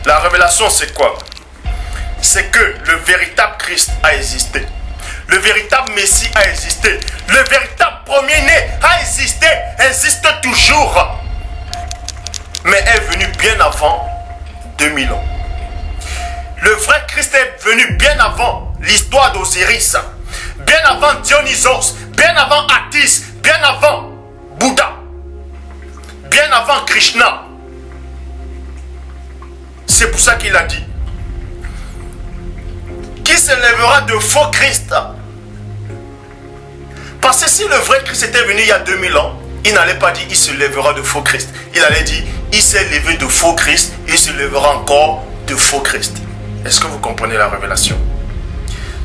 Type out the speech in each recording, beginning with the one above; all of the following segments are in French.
La révélation, c'est quoi? C'est que le véritable Christ a existé. Le véritable Messie a existé. Le véritable premier-né a existé, existe toujours. Mais est venu bien avant 2000 ans. Le vrai Christ est venu bien avant l'histoire d'Osiris, bien avant Dionysos, bien avant Attis, bien avant Bouddha, bien avant Krishna. C'est pour ça qu'il a dit: qui se lèvera de faux Christ? Parce que si le vrai Christ était venu il y a 2000 ans, il n'allait pas dire il se lèvera de faux Christ. Il allait dire il s'est levé de faux Christ, il se lèvera encore de faux Christ. Est-ce que vous comprenez la révélation?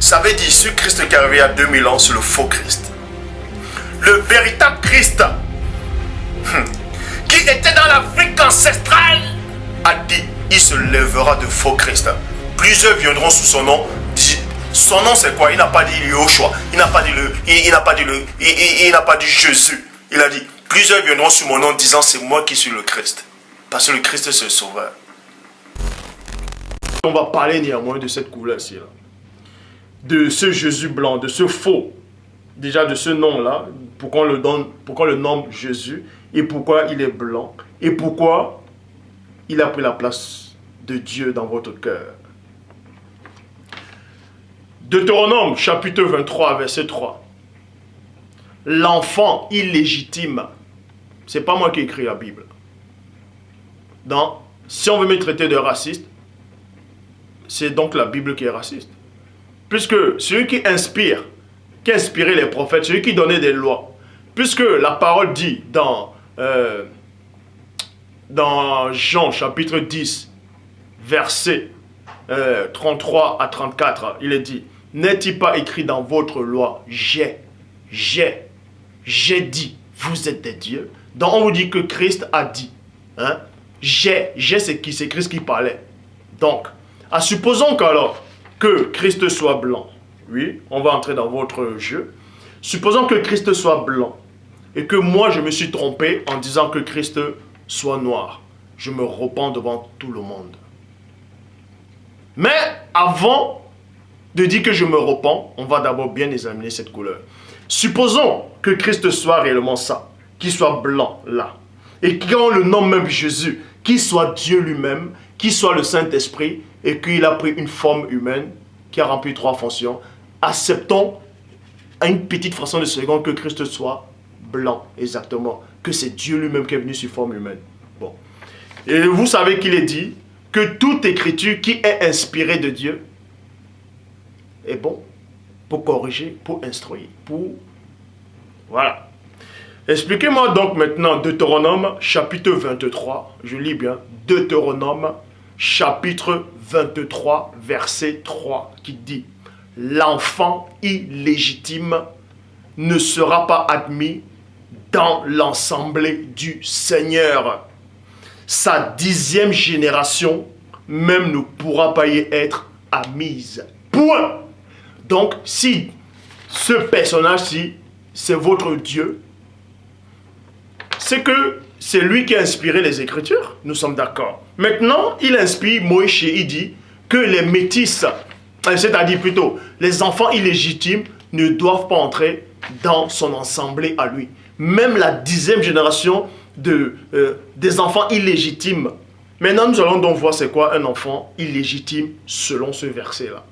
Ça veut dire ce Christ qui est arrivé il y a 2000 ans, c'est le faux Christ. Le véritable Christ qui était dans l'Afrique ancestrale a dit il se lèvera de faux Christ. Plusieurs viendront sous son nom. Son nom c'est quoi? Il n'a pas dit Yoshua, il n'a pas dit Jésus. Il a dit plusieurs viendront sous mon nom disant c'est moi qui suis le Christ. Parce que le Christ c'est le sauveur. On va parler néanmoins de cette couleur-ci, de ce Jésus blanc, de ce faux, déjà de ce nom-là, pourquoi on le nomme Jésus, et pourquoi il est blanc, et pourquoi il a pris la place de Dieu dans votre cœur. Deutéronome chapitre 23, verset 3. L'enfant illégitime, c'est pas moi qui écris la Bible. Si on veut me traiter de raciste, c'est donc la Bible qui est raciste. Puisque celui qui inspire, qui inspirait les prophètes, celui qui donnait des lois, puisque la parole dit dans Jean chapitre 10, verset 33 à 34, il est dit: n'est-il pas écrit dans votre loi, j'ai dit, vous êtes des dieux? Donc on vous dit que Christ a dit. Hein? J'ai, c'est qui? C'est Christ qui parlait. Donc, supposons qu'alors que Christ soit blanc. Oui, on va entrer dans votre jeu. Supposons que Christ soit blanc et que moi je me suis trompé en disant que Christ soit noir. Je me repens devant tout le monde. Mais avant de dire que je me repens, on va d'abord bien examiner cette couleur. Supposons que Christ soit réellement ça, qu'il soit blanc là, et qu'on le nomme même Jésus, qu'il soit Dieu lui-même, qu'il soit le Saint-Esprit, et qu'il a pris une forme humaine, qui a rempli 3 fonctions. Acceptons à une petite fraction de seconde que Christ soit blanc, exactement, que c'est Dieu lui-même qui est venu sous forme humaine. Bon. Et vous savez qu'il est dit que toute écriture qui est inspirée de Dieu est bon pour corriger, pour instruire, pour... Voilà. Expliquez-moi donc maintenant Deutéronome chapitre 23. Je lis bien. Deutéronome chapitre 23 verset 3 qui dit: l'enfant illégitime ne sera pas admis dans l'assemblée du Seigneur. Sa 10e génération même ne pourra pas y être admise. Point. Donc, si ce personnage-ci, c'est votre Dieu, c'est que c'est lui qui a inspiré les Écritures, nous sommes d'accord. Maintenant, il inspire Moïse, il dit que les métis, c'est-à-dire plutôt les enfants illégitimes, ne doivent pas entrer dans son assemblée à lui. Même la 10e génération des enfants illégitimes. Maintenant, nous allons donc voir c'est quoi un enfant illégitime selon ce verset-là.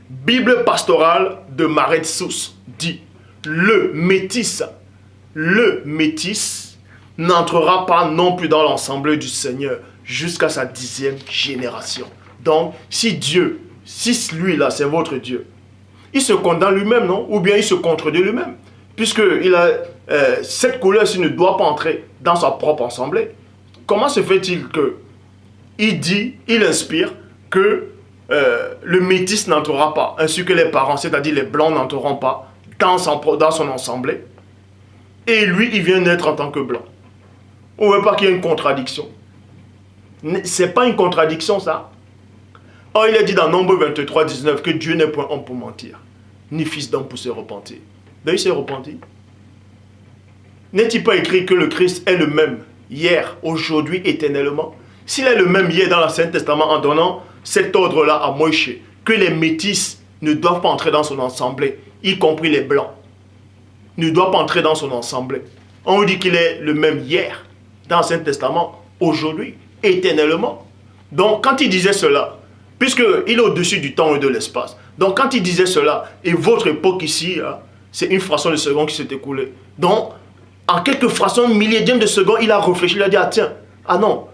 Bible pastorale de Marais de Sousse dit: le métis n'entrera pas non plus dans l'assemblée du Seigneur jusqu'à sa 10e génération. Donc, si lui là, c'est votre Dieu, il se condamne lui-même, non? Ou bien il se contredit lui-même. Puisque cette couleur-ci ne doit pas entrer dans sa propre assemblée. Comment se fait-il que il inspire que le métis n'entrera pas, ainsi que les parents, c'est-à-dire les blancs n'entreront pas dans son assemblée, et lui, il vient naître en tant que blanc. On ne veut pas qu'il y ait une contradiction. Ce n'est pas une contradiction, ça. Or, il est dit dans Nombre 23, 19 que Dieu n'est point homme pour mentir, ni fils d'homme pour se repentir. Ben, il s'est repenti. N'est-il pas écrit que le Christ est le même hier, aujourd'hui, éternellement? s'il est le même hier dans l'Ancien Testament en donnant cet ordre-là à Moïse, que les métis ne doivent pas entrer dans son assemblée, y compris les blancs, ne doivent pas entrer dans son assemblée. On vous dit qu'il est le même hier dans l'Ancien Testament, aujourd'hui, éternellement. Donc quand il disait cela, puisqu'il est au-dessus du temps et de l'espace, donc quand il disait cela, et votre époque ici, hein, c'est une fraction de seconde qui s'est écoulée. Donc, en quelques fractions, millième de seconde, il a réfléchi, il a dit, ah tiens, ah non,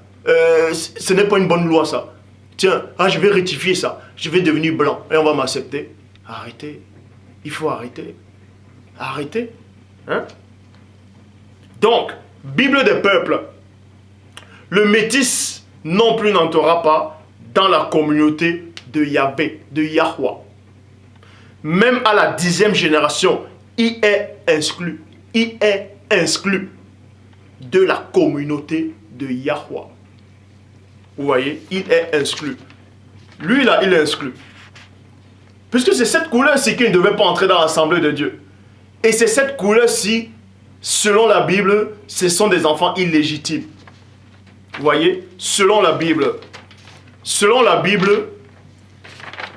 ce n'est pas une bonne loi ça. Tiens, ah, je vais rectifier ça, je vais devenir blanc et on va m'accepter. Arrêtez, il faut arrêter. Arrêtez. Hein? Donc, Bible des peuples, le métis non plus n'entrera pas dans la communauté de Yahvé, de Yahweh. Même à la 10e génération, il est exclu. Il est exclu de la communauté de Yahweh. Vous voyez, il est exclu. Lui là, il est exclu. Puisque c'est cette couleur-ci qui ne devait pas entrer dans l'assemblée de Dieu. Et c'est cette couleur-ci, selon la Bible, ce sont des enfants illégitimes. Vous voyez, selon la Bible,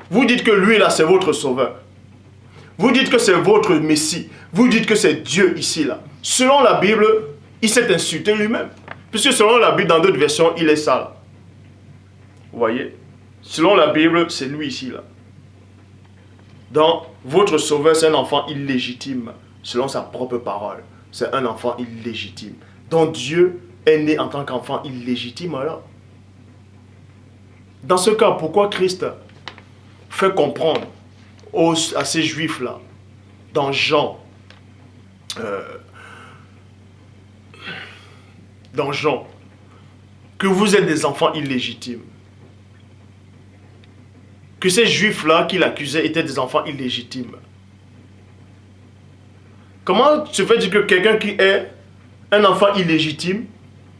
vous dites que lui là, c'est votre sauveur. Vous dites que c'est votre Messie. Vous dites que c'est Dieu ici là. Selon la Bible, il s'est insulté lui-même. Puisque selon la Bible, dans d'autres versions, il est sale. Vous voyez? Selon la Bible, c'est lui ici là. Donc, votre sauveur, c'est un enfant illégitime. Selon sa propre parole, c'est un enfant illégitime. Donc Dieu est né en tant qu'enfant illégitime alors. Dans ce cas, pourquoi Christ fait comprendre à ces juifs là, dans Jean, que vous êtes des enfants illégitimes? Que ces juifs-là qui l'accusaient étaient des enfants illégitimes. Comment se fait-il que quelqu'un qui est un enfant illégitime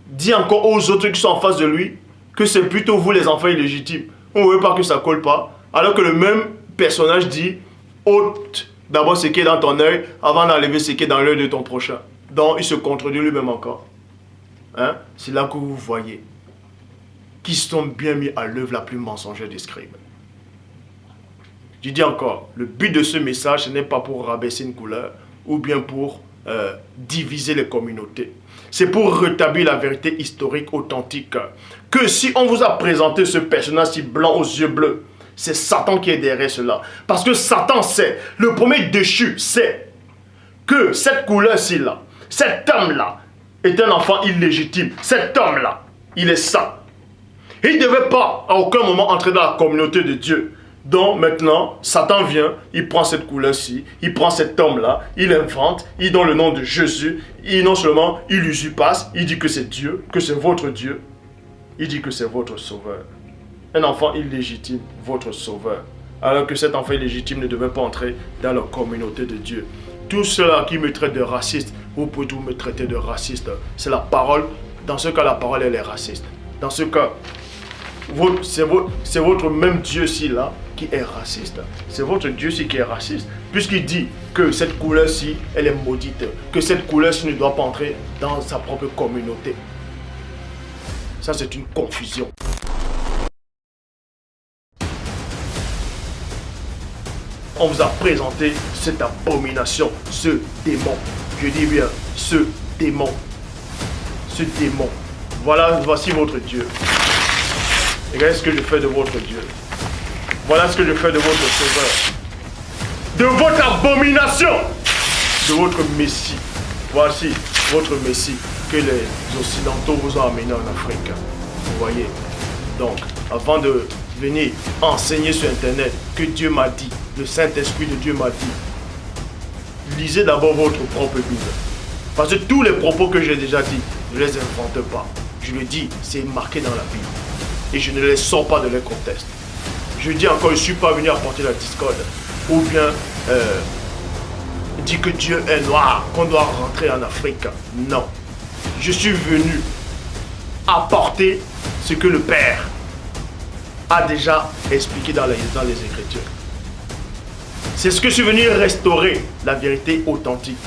dit encore aux autres qui sont en face de lui que c'est plutôt vous les enfants illégitimes? On ne veut pas que ça colle pas. Alors que le même personnage dit, ôte d'abord ce qui est dans ton œil avant d'enlever ce qui est dans l'œil de ton prochain. Donc il se contredit lui-même encore. Hein? C'est là que vous voyez qu'ils sont bien mis à l'œuvre la plus mensongère des scribes. Je dis encore, le but de ce message, ce n'est pas pour rabaisser une couleur ou bien pour diviser les communautés. C'est pour rétablir la vérité historique authentique. Que si on vous a présenté ce personnage si blanc aux yeux bleus, c'est Satan qui est derrière cela. Parce que Satan sait, le premier déchu sait que cette couleur-ci là, cet homme-là est un enfant illégitime. Cet homme-là, il est ça. Il ne devait pas à aucun moment entrer dans la communauté de Dieu. Donc maintenant, Satan vient, il prend cette couleur-ci, il prend cet homme-là, il invente, il donne le nom de Jésus, non seulement il usurpasse, il dit que c'est Dieu, que c'est votre Dieu, il dit que c'est votre sauveur. Un enfant illégitime, votre sauveur. Alors que cet enfant illégitime ne devait pas entrer dans la communauté de Dieu. Tout cela qui me traite de raciste, vous pouvez tout me traiter de raciste. C'est la parole, dans ce cas la parole elle est raciste. Dans ce cas, c'est votre même Dieu-ci là qui est raciste. C'est votre Dieu-ci qui est raciste. Puisqu'il dit que cette couleur-ci, elle est maudite. Que cette couleur-ci ne doit pas entrer dans sa propre communauté. Ça, c'est une confusion. On vous a présenté cette abomination, ce démon. Je dis bien, ce démon. Ce démon. Voilà, voici votre Dieu. Regardez ce que je fais de votre Dieu. Voilà ce que je fais de votre sauveur. De votre abomination. De votre Messie. Voici votre Messie que les Occidentaux vous ont amené en Afrique. Vous voyez. Donc, avant de venir enseigner sur Internet que Dieu m'a dit, le Saint-Esprit de Dieu m'a dit, lisez d'abord votre propre Bible. Parce que tous les propos que j'ai déjà dit, je ne les invente pas. Je le dis, c'est marqué dans la Bible. Et je ne les sors pas de leur contexte. Je dis encore, je ne suis pas venu apporter la discorde. Ou bien dire que Dieu est noir, qu'on doit rentrer en Afrique. Non. Je suis venu apporter ce que le Père a déjà expliqué dans les Écritures. C'est ce que je suis venu restaurer, la vérité authentique.